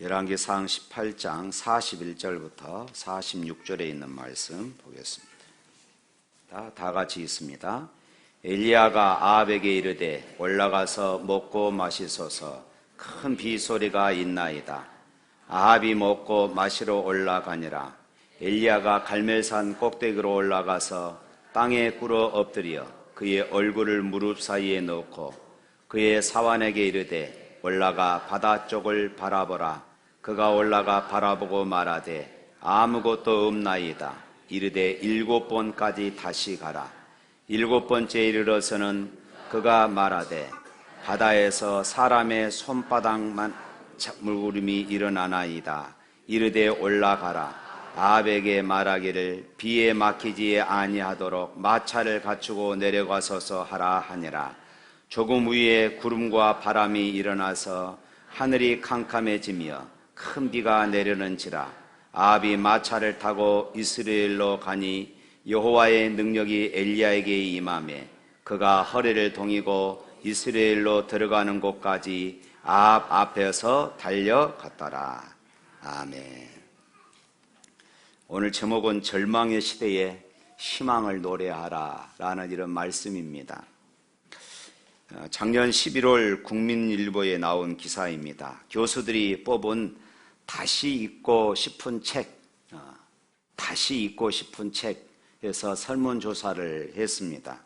열왕기상 18장 41절부터 46절에 있는 말씀 보겠습니다. 다 같이 있습니다. 엘리야가 아합에게 이르되 올라가서 먹고 마시소서. 큰 비소리가 있나이다. 아합이 먹고 마시러 올라가니라. 엘리야가 갈멜산 꼭대기로 올라가서 땅에 꿇어 엎드려 그의 얼굴을 무릎 사이에 넣고 그의 사환에게 이르되 올라가 바다 쪽을 바라보라. 그가 올라가 바라보고 말하되 아무것도 없나이다. 이르되 7번까지 다시 가라. 7번째 이르러서는 그가 말하되 바다에서 사람의 손바닥만 물구름이 일어나나이다. 이르되 올라가라. 아합에게 말하기를 비에 막히지 아니하도록 마차를 갖추고 내려가소서 하라 하니라. 조금 후에 구름과 바람이 일어나서 하늘이 캄캄해지며 큰 비가 내려는지라. 아합이 마차를 타고 이스라엘로 가니 여호와의 능력이 엘리야에게 임하매 그가 허리를 동이고 이스라엘로 들어가는 곳까지 아합 앞에서 달려갔더라. 아멘. 오늘 제목은 절망의 시대에 희망을 노래하라 라는 이런 말씀입니다. 작년 11월 국민일보에 나온 기사입니다. 교수들이 뽑은 다시 읽고 싶은 책에서 설문조사를 했습니다.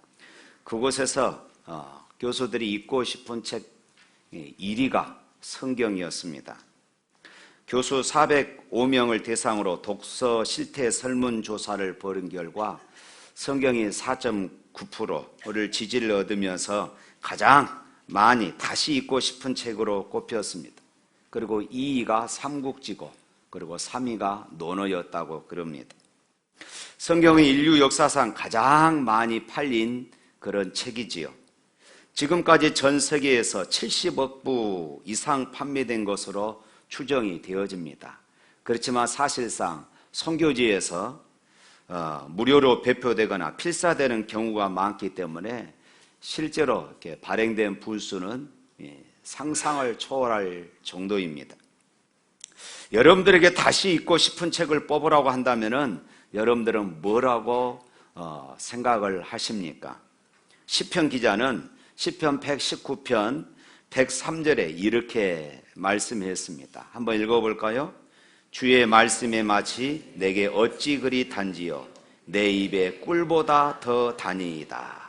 그곳에서 교수들이 읽고 싶은 책 1위가 성경이었습니다. 교수 405명을 대상으로 독서 실태 설문조사를 벌인 결과 성경이 4.9%를 지지를 얻으면서 가장 많이 다시 읽고 싶은 책으로 꼽혔습니다. 그리고 2위가 삼국지고 그리고 3위가 논어였다고 그럽니다. 성경은 인류 역사상 가장 많이 팔린 그런 책이지요. 지금까지 전 세계에서 70억 부 이상 판매된 것으로 추정이 되어집니다. 그렇지만 사실상 선교지에서 무료로 배표되거나 필사되는 경우가 많기 때문에 실제로 이렇게 발행된 부수는 상상을 초월할 정도입니다. 여러분들에게 다시 읽고 싶은 책을 뽑으라고 한다면은 여러분들은 뭐라고 생각을 하십니까? 시편 기자는 시편 119편 103절에 이렇게 말씀했습니다. 한번 읽어볼까요? 주의 말씀에 마치 내게 어찌 그리 단지요 내 입에 꿀보다 더 다니이다.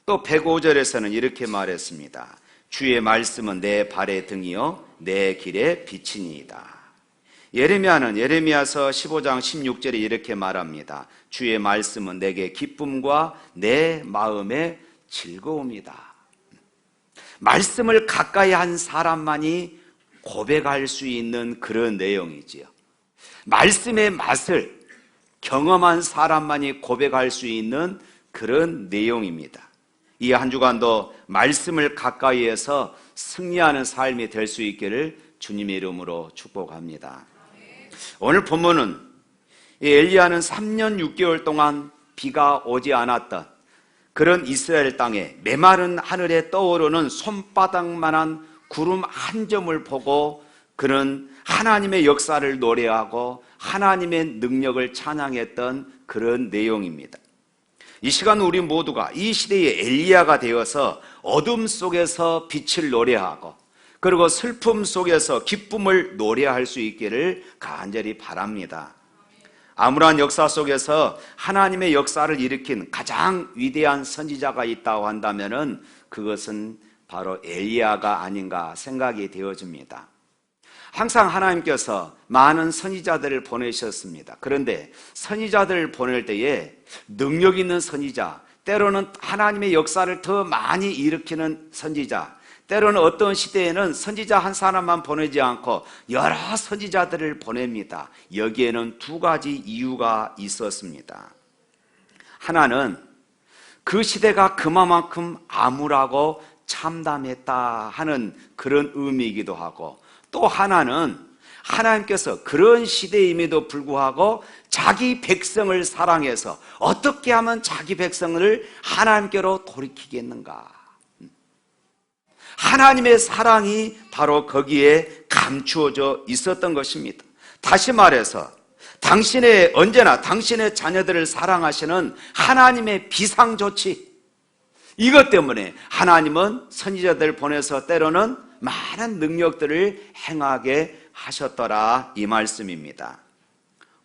또 105절에서는 이렇게 말했습니다. 주의 말씀은 내 발의 등이요 내 길의 빛이니이다. 예레미야는 예레미야서 15장 16절에 이렇게 말합니다. 주의 말씀은 내게 기쁨과 내 마음의 즐거움이다. 말씀을 가까이 한 사람만이 고백할 수 있는 그런 내용이지요. 말씀의 맛을 경험한 사람만이 고백할 수 있는 그런 내용입니다. 이 한 주간도 말씀을 가까이 해서 승리하는 삶이 될 수 있기를 주님의 이름으로 축복합니다. 오늘 본문은 엘리야는 3년 6개월 동안 비가 오지 않았던 그런 이스라엘 땅에 메마른 하늘에 떠오르는 손바닥만한 구름 한 점을 보고 그는 하나님의 역사를 노래하고 하나님의 능력을 찬양했던 그런 내용입니다. 이 시간 우리 모두가 이 시대의 엘리야가 되어서 어둠 속에서 빛을 노래하고 그리고 슬픔 속에서 기쁨을 노래할 수 있기를 간절히 바랍니다. 암울한 역사 속에서 하나님의 역사를 일으킨 가장 위대한 선지자가 있다고 한다면 그것은 바로 엘리야가 아닌가 생각이 되어집니다. 항상 하나님께서 많은 선지자들을 보내셨습니다. 그런데 선지자들을 보낼 때에 능력 있는 선지자, 때로는 하나님의 역사를 더 많이 일으키는 선지자, 때로는 어떤 시대에는 선지자 한 사람만 보내지 않고 여러 선지자들을 보냅니다. 여기에는 두 가지 이유가 있었습니다. 하나는 그 시대가 그만큼 암울하고 참담했다 하는 그런 의미이기도 하고, 또 하나는 하나님께서 그런 시대임에도 불구하고 자기 백성을 사랑해서 어떻게 하면 자기 백성을 하나님께로 돌이키겠는가. 하나님의 사랑이 바로 거기에 감추어져 있었던 것입니다. 다시 말해서 언제나 당신의 자녀들을 사랑하시는 하나님의 비상조치, 이것 때문에 하나님은 선지자들 보내서 때로는 많은 능력들을 행하게 하셨더라, 이 말씀입니다.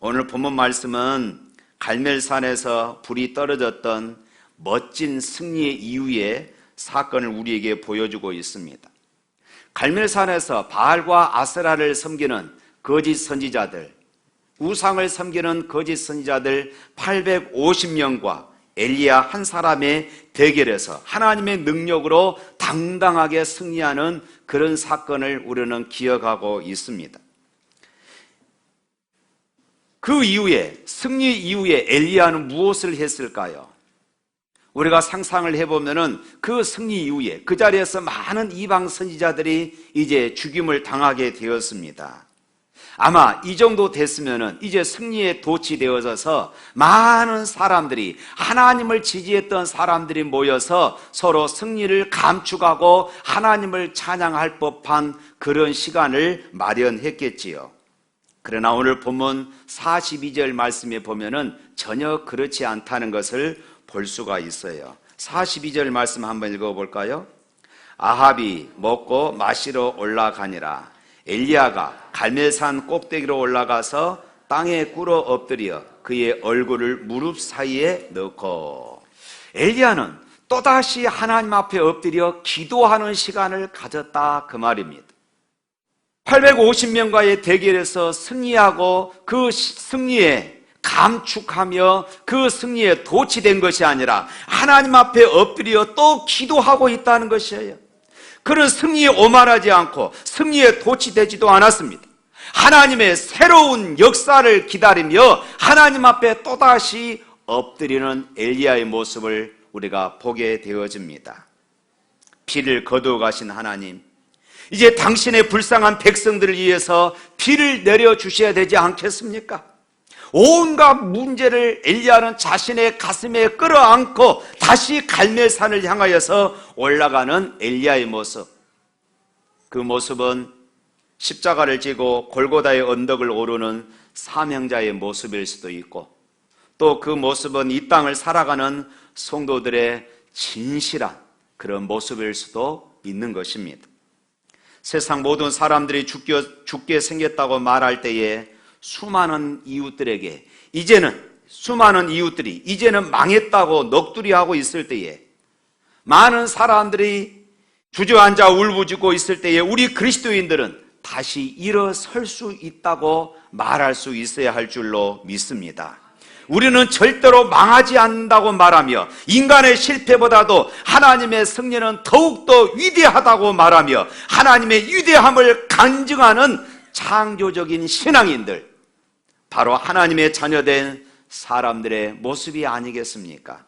오늘 본문 말씀은 갈멜산에서 불이 떨어졌던 멋진 승리의 이후의 사건을 우리에게 보여주고 있습니다. 갈멜산에서 바알과 아세라를 섬기는 거짓 선지자들, 우상을 섬기는 거짓 선지자들 850명과 엘리야 한 사람의 대결에서 하나님의 능력으로 당당하게 승리하는 그런 사건을 우리는 기억하고 있습니다. 그 이후에, 승리 이후에 엘리야는 무엇을 했을까요? 우리가 상상을 해보면은 그 승리 이후에 그 자리에서 많은 이방 선지자들이 이제 죽임을 당하게 되었습니다. 아마 이 정도 됐으면은 이제 승리에 도취되어져서 많은 사람들이, 하나님을 지지했던 사람들이 모여서 서로 승리를 감축하고 하나님을 찬양할 법한 그런 시간을 마련했겠지요. 그러나 오늘 본문 42절 말씀에 보면은 전혀 그렇지 않다는 것을 볼 수가 있어요. 42절 말씀 한번 읽어볼까요? 아합이 먹고 마시러 올라가니라. 엘리야가 갈멜산 꼭대기로 올라가서 땅에 꿇어 엎드려 그의 얼굴을 무릎 사이에 넣고, 엘리야는 또다시 하나님 앞에 엎드려 기도하는 시간을 가졌다, 그 말입니다. 850명과의 대결에서 승리하고 그 승리에 감축하며 그 승리에 도취된 것이 아니라 하나님 앞에 엎드려 또 기도하고 있다는 것이에요. 그런 승리에 오만하지 않고 승리에 도취되지도 않았습니다. 하나님의 새로운 역사를 기다리며 하나님 앞에 또다시 엎드리는 엘리야의 모습을 우리가 보게 되어집니다. 피를 거두어 가신 하나님, 이제 당신의 불쌍한 백성들을 위해서 피를 내려주셔야 되지 않겠습니까? 온갖 문제를 엘리야는 자신의 가슴에 끌어안고 다시 갈멜산을 향하여서 올라가는 엘리야의 모습, 그 모습은 십자가를 지고 골고다의 언덕을 오르는 사명자의 모습일 수도 있고, 또 그 모습은 이 땅을 살아가는 성도들의 진실한 그런 모습일 수도 있는 것입니다. 세상 모든 사람들이 죽게 생겼다고 말할 때에 수많은 이웃들이 이제는 망했다고 넋두리하고 있을 때에, 많은 사람들이 주저앉아 울부짖고 있을 때에 우리 그리스도인들은 다시 일어설 수 있다고 말할 수 있어야 할 줄로 믿습니다. 우리는 절대로 망하지 않는다고 말하며 인간의 실패보다도 하나님의 승리는 더욱더 위대하다고 말하며 하나님의 위대함을 간증하는 창조적인 신앙인들, 바로 하나님의 자녀된 사람들의 모습이 아니겠습니까?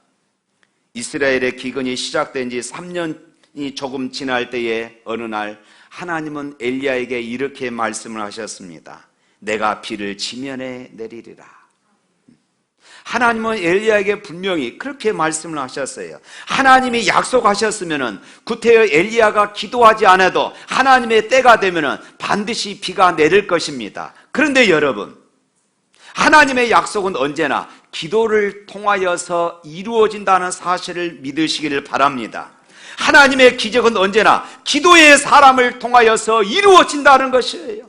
이스라엘의 기근이 시작된 지 3년이 조금 지날 때에 어느 날 하나님은 엘리야에게 이렇게 말씀을 하셨습니다. 내가 비를 지면에 내리리라. 하나님은 엘리야에게 분명히 그렇게 말씀을 하셨어요. 하나님이 약속하셨으면 구태여 엘리야가 기도하지 않아도 하나님의 때가 되면 반드시 비가 내릴 것입니다. 그런데 여러분, 하나님의 약속은 언제나 기도를 통하여서 이루어진다는 사실을 믿으시기를 바랍니다. 하나님의 기적은 언제나 기도의 사람을 통하여서 이루어진다는 것이에요.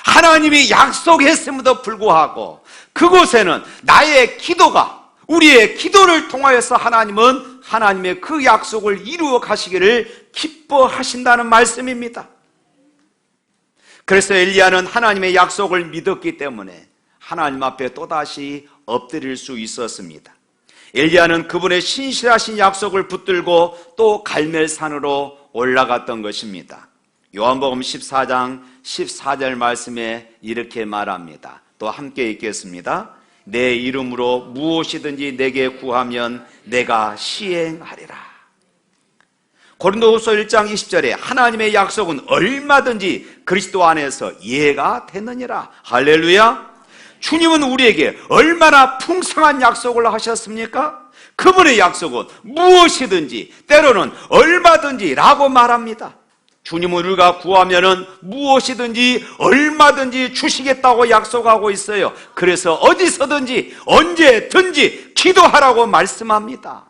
하나님이 약속했음에도 불구하고 그곳에는 나의 기도가, 우리의 기도를 통하여서 하나님은 하나님의 그 약속을 이루어 가시기를 기뻐하신다는 말씀입니다. 그래서 엘리야는 하나님의 약속을 믿었기 때문에 하나님 앞에 또다시 엎드릴 수 있었습니다. 엘리야는 그분의 신실하신 약속을 붙들고 또 갈멜산으로 올라갔던 것입니다. 요한복음 14장 14절 말씀에 이렇게 말합니다. 또 함께 읽겠습니다. 내 이름으로 무엇이든지 내게 구하면 내가 시행하리라. 고린도후서 1장 20절에 하나님의 약속은 얼마든지 그리스도 안에서 이해가 되느니라. 할렐루야. 주님은 우리에게 얼마나 풍성한 약속을 하셨습니까? 그분의 약속은 무엇이든지 때로는 얼마든지 라고 말합니다. 주님을 우리가 구하면은 무엇이든지 얼마든지 주시겠다고 약속하고 있어요. 그래서 어디서든지 언제든지 기도하라고 말씀합니다.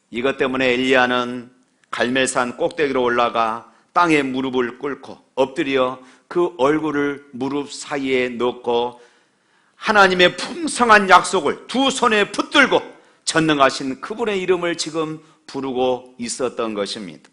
이것 때문에 엘리야는 갈멜산 꼭대기로 올라가 땅에 무릎을 꿇고 엎드려 그 얼굴을 무릎 사이에 넣고 하나님의 풍성한 약속을 두 손에 붙들고 전능하신 그분의 이름을 지금 부르고 있었던 것입니다.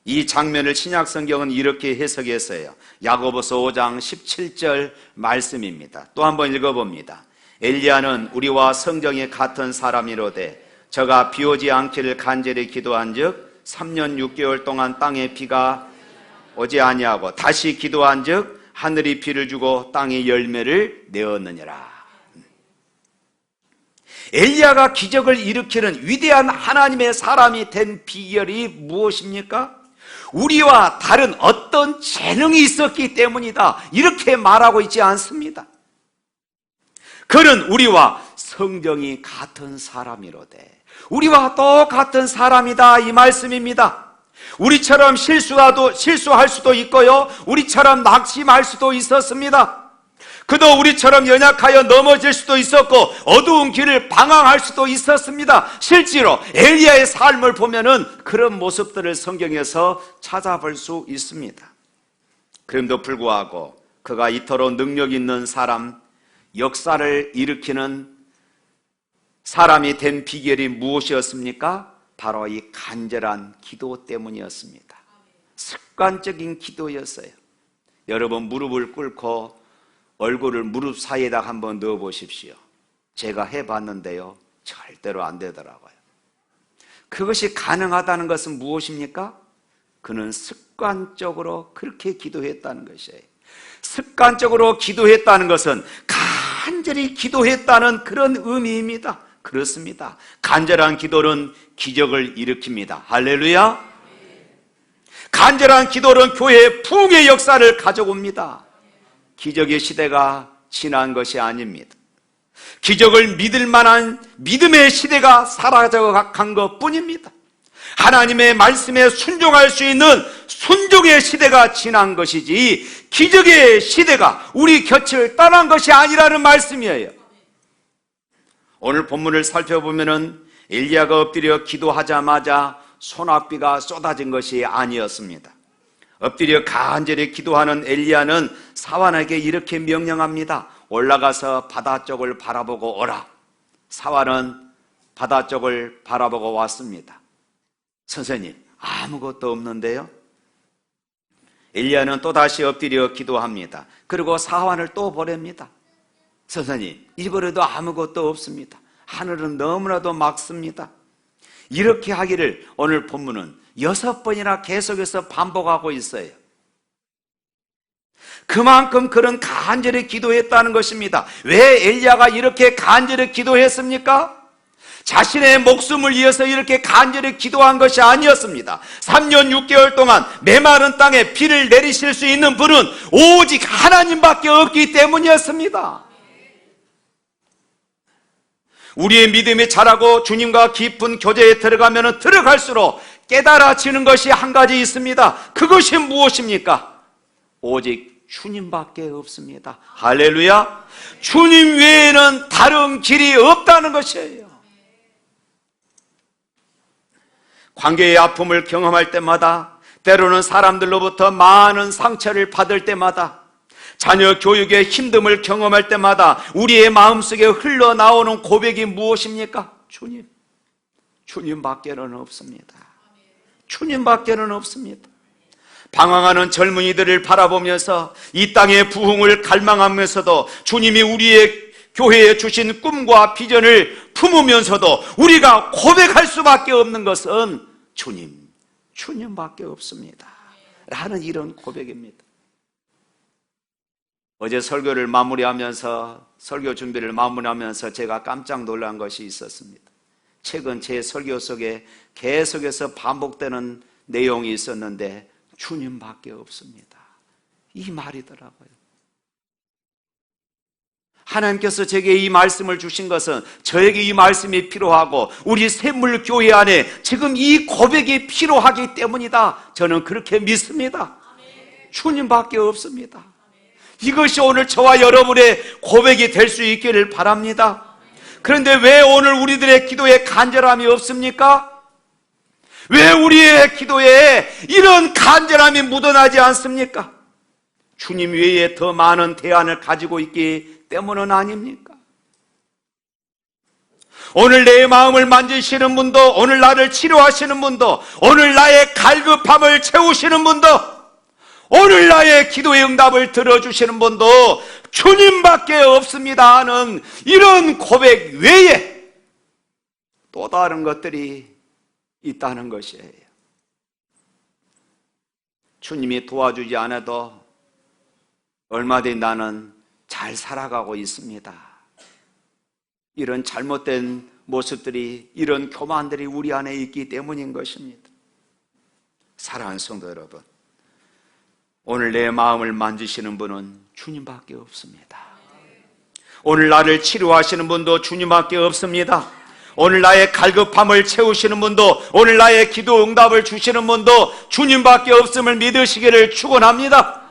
이 장면을 신약성경은 이렇게 해석했어요. 야고보서 5장 17절 말씀입니다. 또 한번 읽어봅니다. 엘리야는 우리와 성정이 같은 사람이로되 저가 비 오지 않기를 간절히 기도한즉 3년 6개월 동안 땅에 비가 오지 아니하고 다시 기도한즉 하늘이 비를 주고 땅이 열매를 내었느니라. 엘리야가 기적을 일으키는 위대한 하나님의 사람이 된 비결이 무엇입니까? 우리와 다른 어떤 재능이 있었기 때문이다, 이렇게 말하고 있지 않습니다. 그는 우리와 성정이 같은 사람이로되, 우리와 똑같은 사람이다, 이 말씀입니다. 우리처럼 실수할 수도 있고요, 우리처럼 낙심할 수도 있었습니다. 그도 우리처럼 연약하여 넘어질 수도 있었고 어두운 길을 방황할 수도 있었습니다. 실제로 엘리야의 삶을 보면은 그런 모습들을 성경에서 찾아볼 수 있습니다. 그럼에도 불구하고 그가 이토록 능력 있는 사람, 역사를 일으키는 사람이 된 비결이 무엇이었습니까? 바로 이 간절한 기도 때문이었습니다. 습관적인 기도였어요. 여러분, 무릎을 꿇고 얼굴을 무릎 사이에다 한번 넣어 보십시오. 제가 해봤는데요, 절대로 안 되더라고요. 그것이 가능하다는 것은 무엇입니까? 그는 습관적으로 그렇게 기도했다는 것이에요. 습관적으로 기도했다는 것은 간절히 기도했다는 그런 의미입니다. 그렇습니다. 간절한 기도는 기적을 일으킵니다. 할렐루야. 간절한 기도는 교회의 부흥의 역사를 가져옵니다. 기적의 시대가 지난 것이 아닙니다. 기적을 믿을 만한 믿음의 시대가 사라져간 것뿐입니다. 하나님의 말씀에 순종할 수 있는 순종의 시대가 지난 것이지 기적의 시대가 우리 곁을 떠난 것이 아니라는 말씀이에요. 오늘 본문을 살펴보면은 엘리야가 엎드려 기도하자마자 소낙비가 쏟아진 것이 아니었습니다. 엎드려 간절히 기도하는 엘리야는 사환에게 이렇게 명령합니다. 올라가서 바다 쪽을 바라보고 오라. 사환은 바다 쪽을 바라보고 왔습니다. 선생님, 아무것도 없는데요? 엘리야는 또다시 엎드려 기도합니다. 그리고 사환을 또 보냅니다. 선생님, 이번에도 아무것도 없습니다. 하늘은 너무나도 맑습니다. 이렇게 하기를 오늘 본문은 6번이나 계속해서 반복하고 있어요. 그만큼 그는 간절히 기도했다는 것입니다. 왜 엘리야가 이렇게 간절히 기도했습니까? 자신의 목숨을 위해서 이렇게 간절히 기도한 것이 아니었습니다. 3년 6개월 동안 메마른 땅에 비를 내리실 수 있는 분은 오직 하나님밖에 없기 때문이었습니다. 우리의 믿음이 자라고 주님과 깊은 교제에 들어가면 들어갈수록 깨달아지는 것이 한 가지 있습니다. 그것이 무엇입니까? 오직 주님밖에 없습니다. 할렐루야. 주님 외에는 다른 길이 없다는 것이에요. 관계의 아픔을 경험할 때마다, 때로는 사람들로부터 많은 상처를 받을 때마다, 자녀 교육의 힘듦을 경험할 때마다 우리의 마음속에 흘러나오는 고백이 무엇입니까? 주님, 주님밖에는 없습니다. 주님밖에는 없습니다. 방황하는 젊은이들을 바라보면서 이 땅의 부흥을 갈망하면서도 주님이 우리의 교회에 주신 꿈과 비전을 품으면서도 우리가 고백할 수밖에 없는 것은 주님, 주님밖에 없습니다 라는 이런 고백입니다. 어제 설교를 마무리하면서, 설교 준비를 마무리하면서 제가 깜짝 놀란 것이 있었습니다. 최근 제 설교 속에 계속해서 반복되는 내용이 있었는데 주님밖에 없습니다, 이 말이더라고요. 하나님께서 제게 이 말씀을 주신 것은 저에게 이 말씀이 필요하고 우리 샘물교회 안에 지금 이 고백이 필요하기 때문이다. 저는 그렇게 믿습니다. 주님밖에 없습니다. 이것이 오늘 저와 여러분의 고백이 될 수 있기를 바랍니다. 그런데 왜 오늘 우리들의 기도에 간절함이 없습니까? 왜 우리의 기도에 이런 간절함이 묻어나지 않습니까? 주님 외에 더 많은 대안을 가지고 있기 때문은 아닙니까? 오늘 내 마음을 만지시는 분도, 오늘 나를 치료하시는 분도, 오늘 나의 갈급함을 채우시는 분도, 오늘 나의 기도의 응답을 들어주시는 분도 주님밖에 없습니다 하는 이런 고백 외에 또 다른 것들이 있다는 것이에요. 주님이 도와주지 않아도 얼마든지 나는 잘 살아가고 있습니다. 이런 잘못된 모습들이, 이런 교만들이 우리 안에 있기 때문인 것입니다. 사랑하는 성도 여러분, 오늘 내 마음을 만지시는 분은 주님밖에 없습니다. 오늘 나를 치료하시는 분도 주님밖에 없습니다. 오늘 나의 갈급함을 채우시는 분도, 오늘 나의 기도 응답을 주시는 분도 주님밖에 없음을 믿으시기를 축원합니다.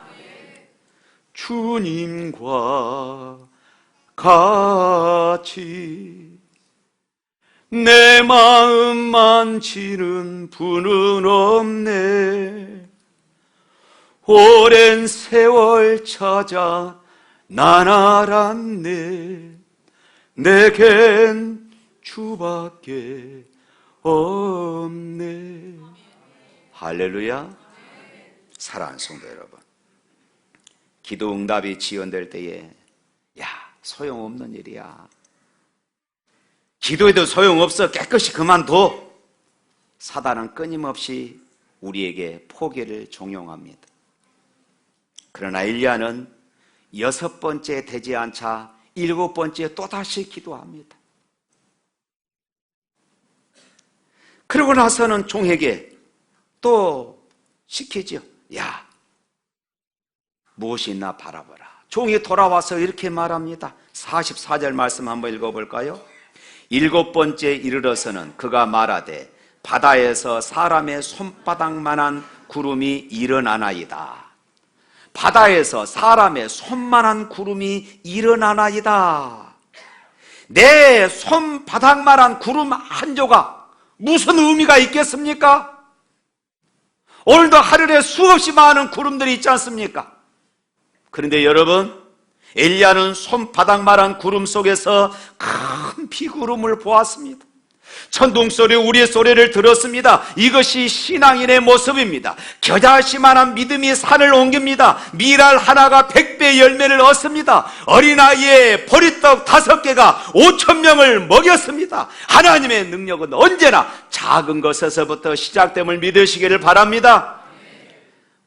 주님과 같이 내 마음 만지는 분은 없네. 오랜 세월 찾아 난 알았네. 내겐 주밖에 없네. 할렐루야. 사랑하는 성도 여러분, 기도 응답이 지연될 때에 소용없는 일이야, 기도해도 소용없어, 깨끗이 그만둬, 사단은 끊임없이 우리에게 포기를 종용합니다. 그러나 엘리야는 6번째 되지 않자 7번째 또다시 기도합니다. 그러고 나서는 종에게 또 시키죠. 무엇이 있나 바라보라. 종이 돌아와서 이렇게 말합니다. 44절 말씀 한번 읽어볼까요? 7번째 이르러서는 그가 말하되 바다에서 사람의 손바닥만한 구름이 일어나나이다. 바다에서 사람의 손만한 구름이 일어나나이다. 내 손바닥만한 구름 한 조각, 무슨 의미가 있겠습니까? 오늘도 하늘에 수없이 많은 구름들이 있지 않습니까? 그런데 여러분, 엘리야는 손바닥만한 구름 속에서 큰 비구름을 보았습니다. 천둥소리, 우리의 소리를 들었습니다. 이것이 신앙인의 모습입니다. 겨자씨만한 믿음이 산을 옮깁니다. 밀알 하나가 100배의 열매를 얻습니다. 어린아이의 보리떡 5개가 5,000명을 먹였습니다. 하나님의 능력은 언제나 작은 것에서부터 시작됨을 믿으시기를 바랍니다.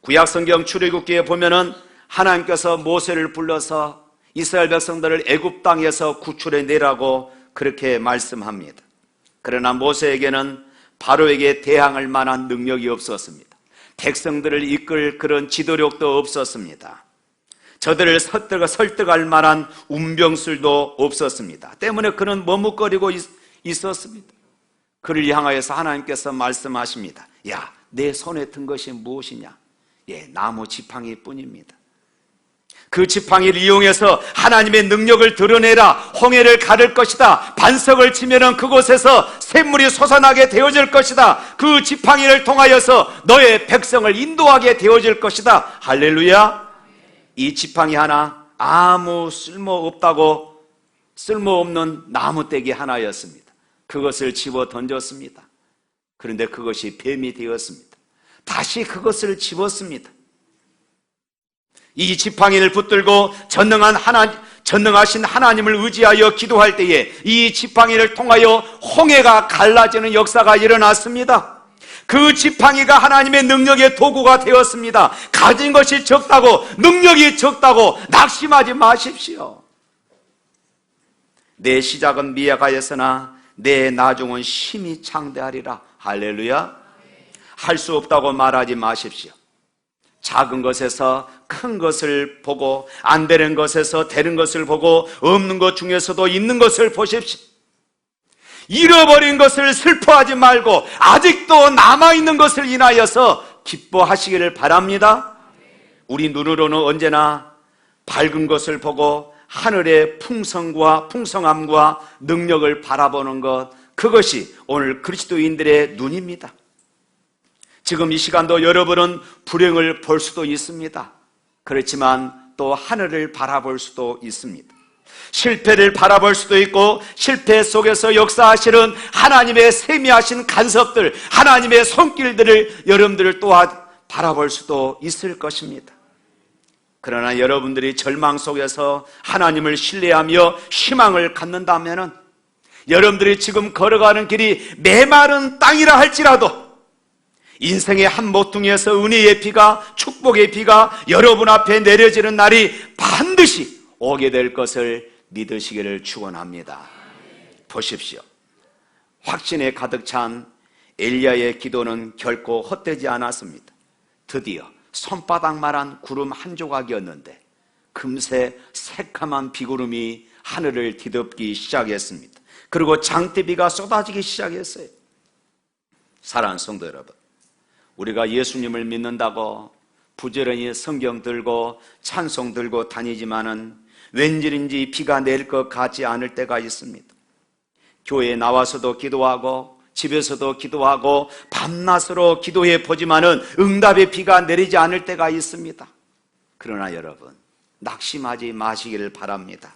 구약성경 출애굽기에 보면은 하나님께서 모세를 불러서 이스라엘 백성들을 애굽 땅에서 구출해 내라고 그렇게 말씀합니다. 그러나 모세에게는 바로에게 대항할 만한 능력이 없었습니다. 백성들을 이끌 그런 지도력도 없었습니다. 저들을 설득할 만한 운병술도 없었습니다. 때문에 그는 머뭇거리고 있었습니다. 그를 향하여서 하나님께서 말씀하십니다. 내 손에 든 것이 무엇이냐? 나무 지팡이 뿐입니다. 그 지팡이를 이용해서 하나님의 능력을 드러내라. 홍해를 가를 것이다. 반석을 치면은 그곳에서 샘물이 솟아나게 되어질 것이다. 그 지팡이를 통하여서 너의 백성을 인도하게 되어질 것이다. 할렐루야. 이 지팡이 하나 아무 쓸모없는 나무떼기 하나였습니다. 그것을 집어 던졌습니다. 그런데 그것이 뱀이 되었습니다. 다시 그것을 집었습니다. 이 지팡이를 붙들고 전능하신 하나님을 의지하여 기도할 때에 이 지팡이를 통하여 홍해가 갈라지는 역사가 일어났습니다. 그 지팡이가 하나님의 능력의 도구가 되었습니다. 가진 것이 적다고, 능력이 적다고 낙심하지 마십시오. 내 시작은 미약하였으나 내 나중은 심히 창대하리라. 할렐루야. 할 수 없다고 말하지 마십시오. 작은 것에서 큰 것을 보고 안 되는 것에서 되는 것을 보고 없는 것 중에서도 있는 것을 보십시오. 잃어버린 것을 슬퍼하지 말고 아직도 남아있는 것을 인하여서 기뻐하시기를 바랍니다. 우리 눈으로는 언제나 밝은 것을 보고 하늘의 풍성과 풍성함과 능력을 바라보는 것, 그것이 오늘 그리스도인들의 눈입니다. 지금 이 시간도 여러분은 불행을 볼 수도 있습니다. 그렇지만 또 하늘을 바라볼 수도 있습니다. 실패를 바라볼 수도 있고 실패 속에서 역사하시는 하나님의 세미하신 간섭들, 하나님의 손길들을 여러분들을 또한 바라볼 수도 있을 것입니다. 그러나 여러분들이 절망 속에서 하나님을 신뢰하며 희망을 갖는다면 여러분들이 지금 걸어가는 길이 메마른 땅이라 할지라도 인생의 한 모퉁이에서 은혜의 비가, 축복의 비가 여러분 앞에 내려지는 날이 반드시 오게 될 것을 믿으시기를 축원합니다. 보십시오. 확신에 가득 찬 엘리야의 기도는 결코 헛되지 않았습니다. 드디어 손바닥만한 구름 한 조각이었는데 금세 새카만 비구름이 하늘을 뒤덮기 시작했습니다. 그리고 장대비가 쏟아지기 시작했어요. 사랑하는 성도 여러분, 우리가 예수님을 믿는다고 부지런히 성경 들고 찬송 들고 다니지만은 왠지인지 비가 내릴 것 같지 않을 때가 있습니다. 교회에 나와서도 기도하고 집에서도 기도하고 밤낮으로 기도해 보지만은 응답의 비가 내리지 않을 때가 있습니다. 그러나 여러분, 낙심하지 마시기를 바랍니다.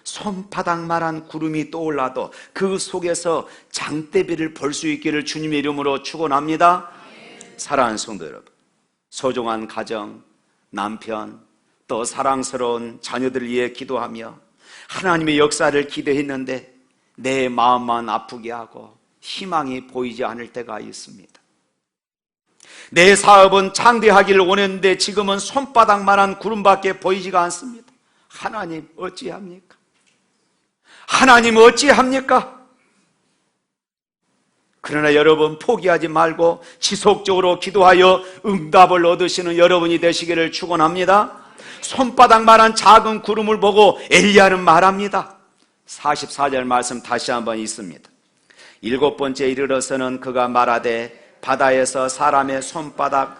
손바닥만한 구름이 떠올라도 그 속에서 장대비를 볼 수 있기를 주님의 이름으로 축원합니다. 사랑하는 성도 여러분, 소중한 가정, 남편, 또 사랑스러운 자녀들 위해 기도하며 하나님의 역사를 기대했는데 내 마음만 아프게 하고 희망이 보이지 않을 때가 있습니다. 내 사업은 창대하기를 원했는데 지금은 손바닥만한 구름밖에 보이지가 않습니다. 하나님 어찌합니까? 하나님 어찌합니까? 그러나 여러분 포기하지 말고 지속적으로 기도하여 응답을 얻으시는 여러분이 되시기를 축원합니다. 손바닥만한 작은 구름을 보고 엘리야는 말합니다. 44절 말씀 다시 한번 있습니다. 7번째 이르러서는 그가 말하되 바다에서 사람의 손바닥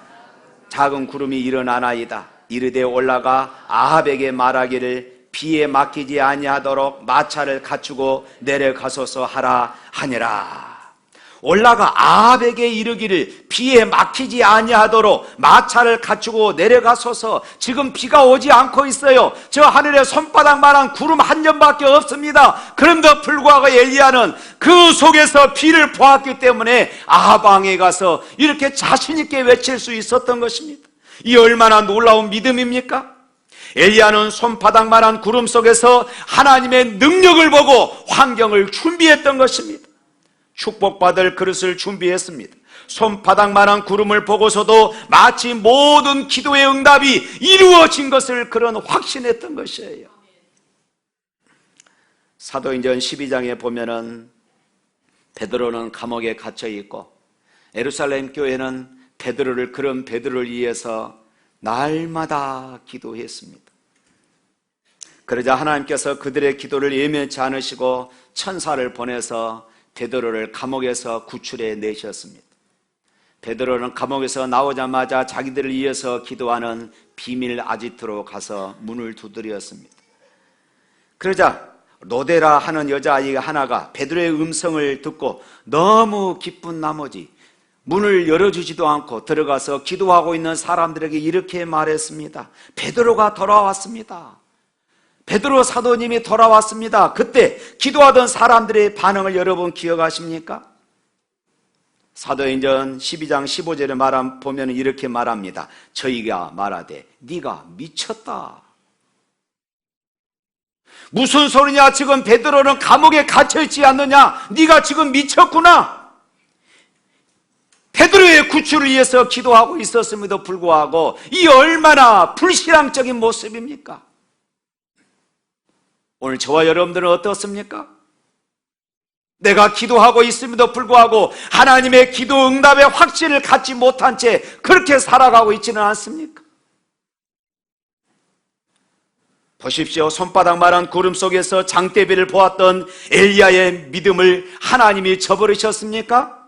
작은 구름이 일어나나이다. 이르되 올라가 아합에게 말하기를 비에 맡기지 아니하도록 마차를 갖추고 내려가소서 하라 하니라. 올라가 아합에게 이르기를 비에 막히지 아니하도록 마차를 갖추고 내려가소서. 지금 비가 오지 않고 있어요. 저 하늘에 손바닥만한 구름 한 점밖에 없습니다. 그런데 불구하고 엘리야는 그 속에서 비를 보았기 때문에 아합 왕에 가서 이렇게 자신 있게 외칠 수 있었던 것입니다. 이 얼마나 놀라운 믿음입니까? 엘리야는 손바닥만한 구름 속에서 하나님의 능력을 보고 환경을 준비했던 것입니다. 축복받을 그릇을 준비했습니다. 손바닥만한 구름을 보고서도 마치 모든 기도의 응답이 이루어진 것을 그런 확신했던 것이에요. 사도행전 12장에 보면은 베드로는 감옥에 갇혀 있고 예루살렘 교회는 그런 베드로를 위해서 날마다 기도했습니다. 그러자 하나님께서 그들의 기도를 예면치 않으시고 천사를 보내서 베드로를 감옥에서 구출해 내셨습니다. 베드로는 감옥에서 나오자마자 자기들을 위해서 기도하는 비밀 아지트로 가서 문을 두드렸습니다. 그러자 로데라 하는 여자아이 하나가 베드로의 음성을 듣고 너무 기쁜 나머지 문을 열어주지도 않고 들어가서 기도하고 있는 사람들에게 이렇게 말했습니다. 베드로가 돌아왔습니다. 베드로 사도님이 돌아왔습니다. 그때 기도하던 사람들의 반응을 여러분 기억하십니까? 사도행전 12장 15절에 보면 이렇게 말합니다. 저희가 말하되 네가 미쳤다. 무슨 소리냐? 지금 베드로는 감옥에 갇혀있지 않느냐? 네가 지금 미쳤구나. 베드로의 구출을 위해서 기도하고 있었음에도 불구하고 이 얼마나 불신앙적인 모습입니까? 오늘 저와 여러분들은 어떻습니까? 내가 기도하고 있음에도 불구하고 하나님의 기도 응답의 확신을 갖지 못한 채 그렇게 살아가고 있지는 않습니까? 보십시오. 손바닥만한 구름 속에서 장대비를 보았던 엘리야의 믿음을 하나님이 저버리셨습니까?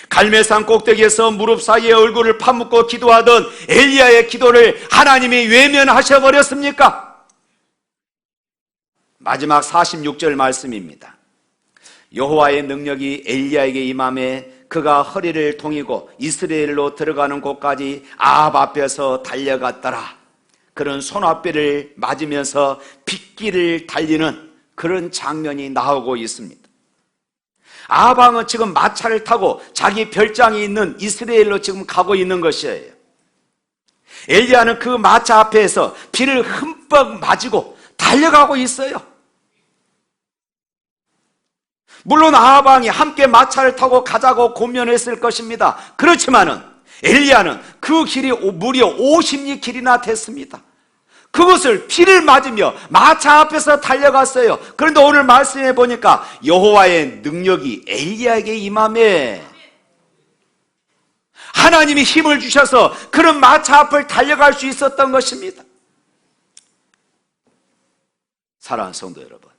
갈멜산 꼭대기에서 무릎 사이에 얼굴을 파묻고 기도하던 엘리야의 기도를 하나님이 외면하셔 버렸습니까? 마지막 46절 말씀입니다. 여호와의 능력이 엘리야에게 임함에 그가 허리를 동이고 이스라엘로 들어가는 곳까지 아합 앞에서 달려갔더라. 그런 손아귀를 맞으면서 빗길을 달리는 그런 장면이 나오고 있습니다. 아합 왕은 지금 마차를 타고 자기 별장이 있는 이스라엘로 지금 가고 있는 것이에요. 엘리야는 그 마차 앞에서 비를 흠뻑 맞고 달려가고 있어요. 물론 아합 왕이 함께 마차를 타고 가자고 고면했을 것입니다. 그렇지만은 엘리야는 그 길이 무려 50리 길이나 됐습니다. 그것을 비를 맞으며 마차 앞에서 달려갔어요. 그런데 오늘 말씀해 보니까 여호와의 능력이 엘리야에게 임함에 하나님이 힘을 주셔서 그런 마차 앞을 달려갈 수 있었던 것입니다. 사랑하는 성도 여러분,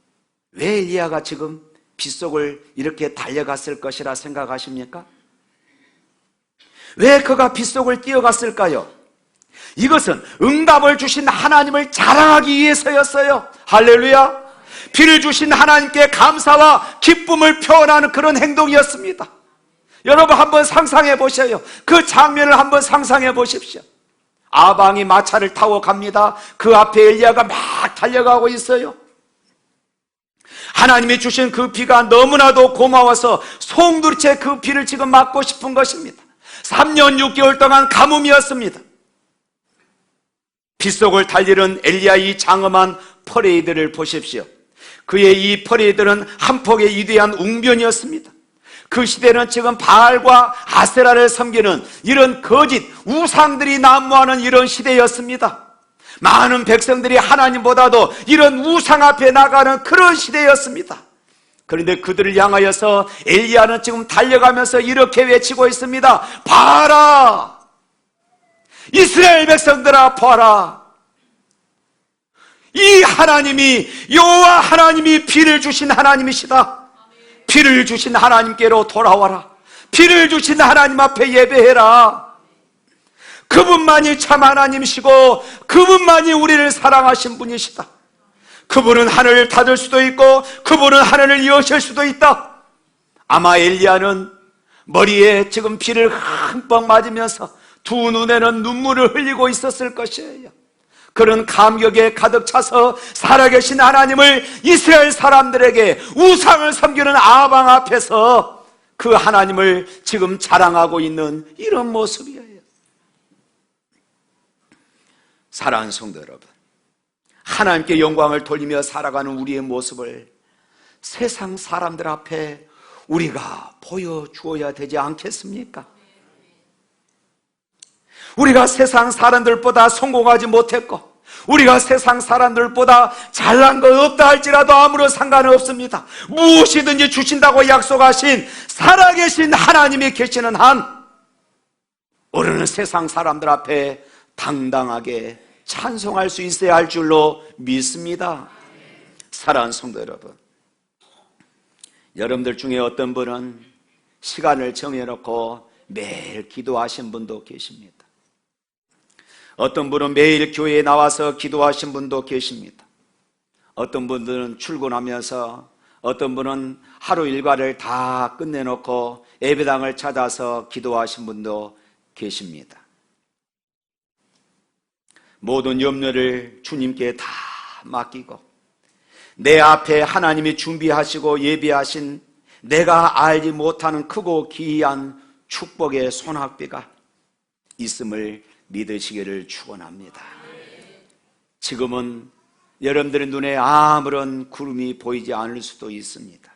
왜 엘리야가 지금 빗속을 이렇게 달려갔을 것이라 생각하십니까? 왜 그가 빗속을 뛰어갔을까요? 이것은 응답을 주신 하나님을 자랑하기 위해서였어요. 할렐루야. 비를 주신 하나님께 감사와 기쁨을 표현하는 그런 행동이었습니다. 여러분 한번 상상해 보셔요. 그 장면을 한번 상상해 보십시오. 아합 왕이 마차를 타고 갑니다. 그 앞에 엘리야가 막 달려가고 있어요. 하나님이 주신 그 비가 너무나도 고마워서 송두리째 그 비를 지금 맞고 싶은 것입니다. 3년 6개월 동안 가뭄이었습니다. 빗속을 달리는 엘리야의 장엄한 퍼레이드를 보십시오. 그의 이 퍼레이드는 한 폭의 위대한 웅변이었습니다. 그 시대는 지금 바알과 아세라를 섬기는 이런 거짓 우상들이 난무하는 이런 시대였습니다. 많은 백성들이 하나님보다도 이런 우상 앞에 나가는 그런 시대였습니다. 그런데 그들을 향하여서 엘리야는 지금 달려가면서 이렇게 외치고 있습니다. 봐라! 이스라엘 백성들아 봐라! 이 하나님이 여호와 하나님이 비를 주신 하나님이시다. 비를 주신 하나님께로 돌아와라. 비를 주신 하나님 앞에 예배해라. 그분만이 참 하나님이시고 그분만이 우리를 사랑하신 분이시다. 그분은 하늘을 닫을 수도 있고 그분은 하늘을 여실 수도 있다. 아마 엘리야는 머리에 지금 비를 흠뻑 맞으면서 두 눈에는 눈물을 흘리고 있었을 것이에요. 그런 감격에 가득 차서 살아계신 하나님을 이스라엘 사람들에게 우상을 섬기는 아합 왕 앞에서 그 하나님을 지금 자랑하고 있는 이런 모습이에요. 사랑하는 성도 여러분, 하나님께 영광을 돌리며 살아가는 우리의 모습을 세상 사람들 앞에 우리가 보여주어야 되지 않겠습니까? 우리가 세상 사람들보다 성공하지 못했고 우리가 세상 사람들보다 잘난 것 없다 할지라도 아무런 상관없습니다. 무엇이든지 주신다고 약속하신 살아계신 하나님이 계시는 한 우리는 세상 사람들 앞에 당당하게 찬송할 수 있어야 할 줄로 믿습니다. 사랑하는 성도 여러분, 여러분들 중에 어떤 분은 시간을 정해놓고 매일 기도하신 분도 계십니다. 어떤 분은 매일 교회에 나와서 기도하신 분도 계십니다. 어떤 분들은 출근하면서, 어떤 분은 하루 일과를 다 끝내놓고 예배당을 찾아서 기도하신 분도 계십니다. 모든 염려를 주님께 다 맡기고 내 앞에 하나님이 준비하시고 예비하신 내가 알지 못하는 크고 기이한 축복의 손학비가 있음을 믿으시기를 축원합니다. 지금은 여러분들의 눈에 아무런 구름이 보이지 않을 수도 있습니다.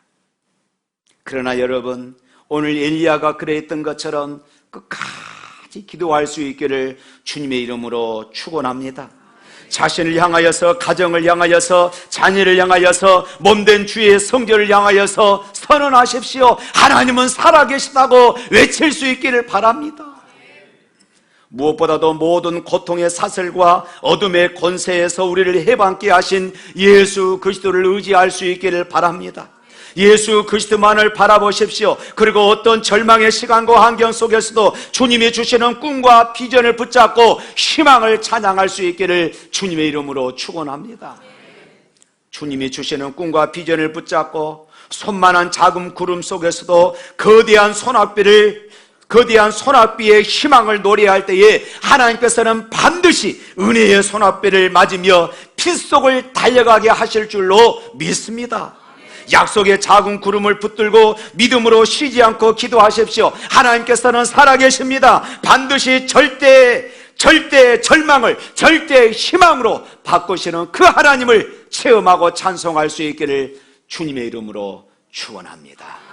그러나 여러분, 오늘 엘리야가 그랬던 것처럼 끝까지 기도할 수 있기를 주님의 이름으로 축원합니다. 자신을 향하여서, 가정을 향하여서, 자녀를 향하여서, 몸된 주의 성전을 향하여서 선언하십시오. 하나님은 살아계시다고 외칠 수 있기를 바랍니다. 무엇보다도 모든 고통의 사슬과 어둠의 권세에서 우리를 해방케 하신 예수 그리스도를 의지할 수 있기를 바랍니다. 예수 그리스도만을 바라보십시오. 그리고 어떤 절망의 시간과 환경 속에서도 주님이 주시는 꿈과 비전을 붙잡고 희망을 찬양할 수 있기를 주님의 이름으로 축원합니다. 주님이 주시는 꿈과 비전을 붙잡고 손만한 작은 구름 속에서도 거대한 소낙비의 희망을 노래할 때에 하나님께서는 반드시 은혜의 소낙비를 맞으며 핏속을 달려가게 하실 줄로 믿습니다. 약속의 작은 구름을 붙들고 믿음으로 쉬지 않고 기도하십시오. 하나님께서는 살아계십니다. 반드시 절대 절망을 절대 희망으로 바꾸시는 그 하나님을 체험하고 찬송할 수 있기를 주님의 이름으로 축원합니다.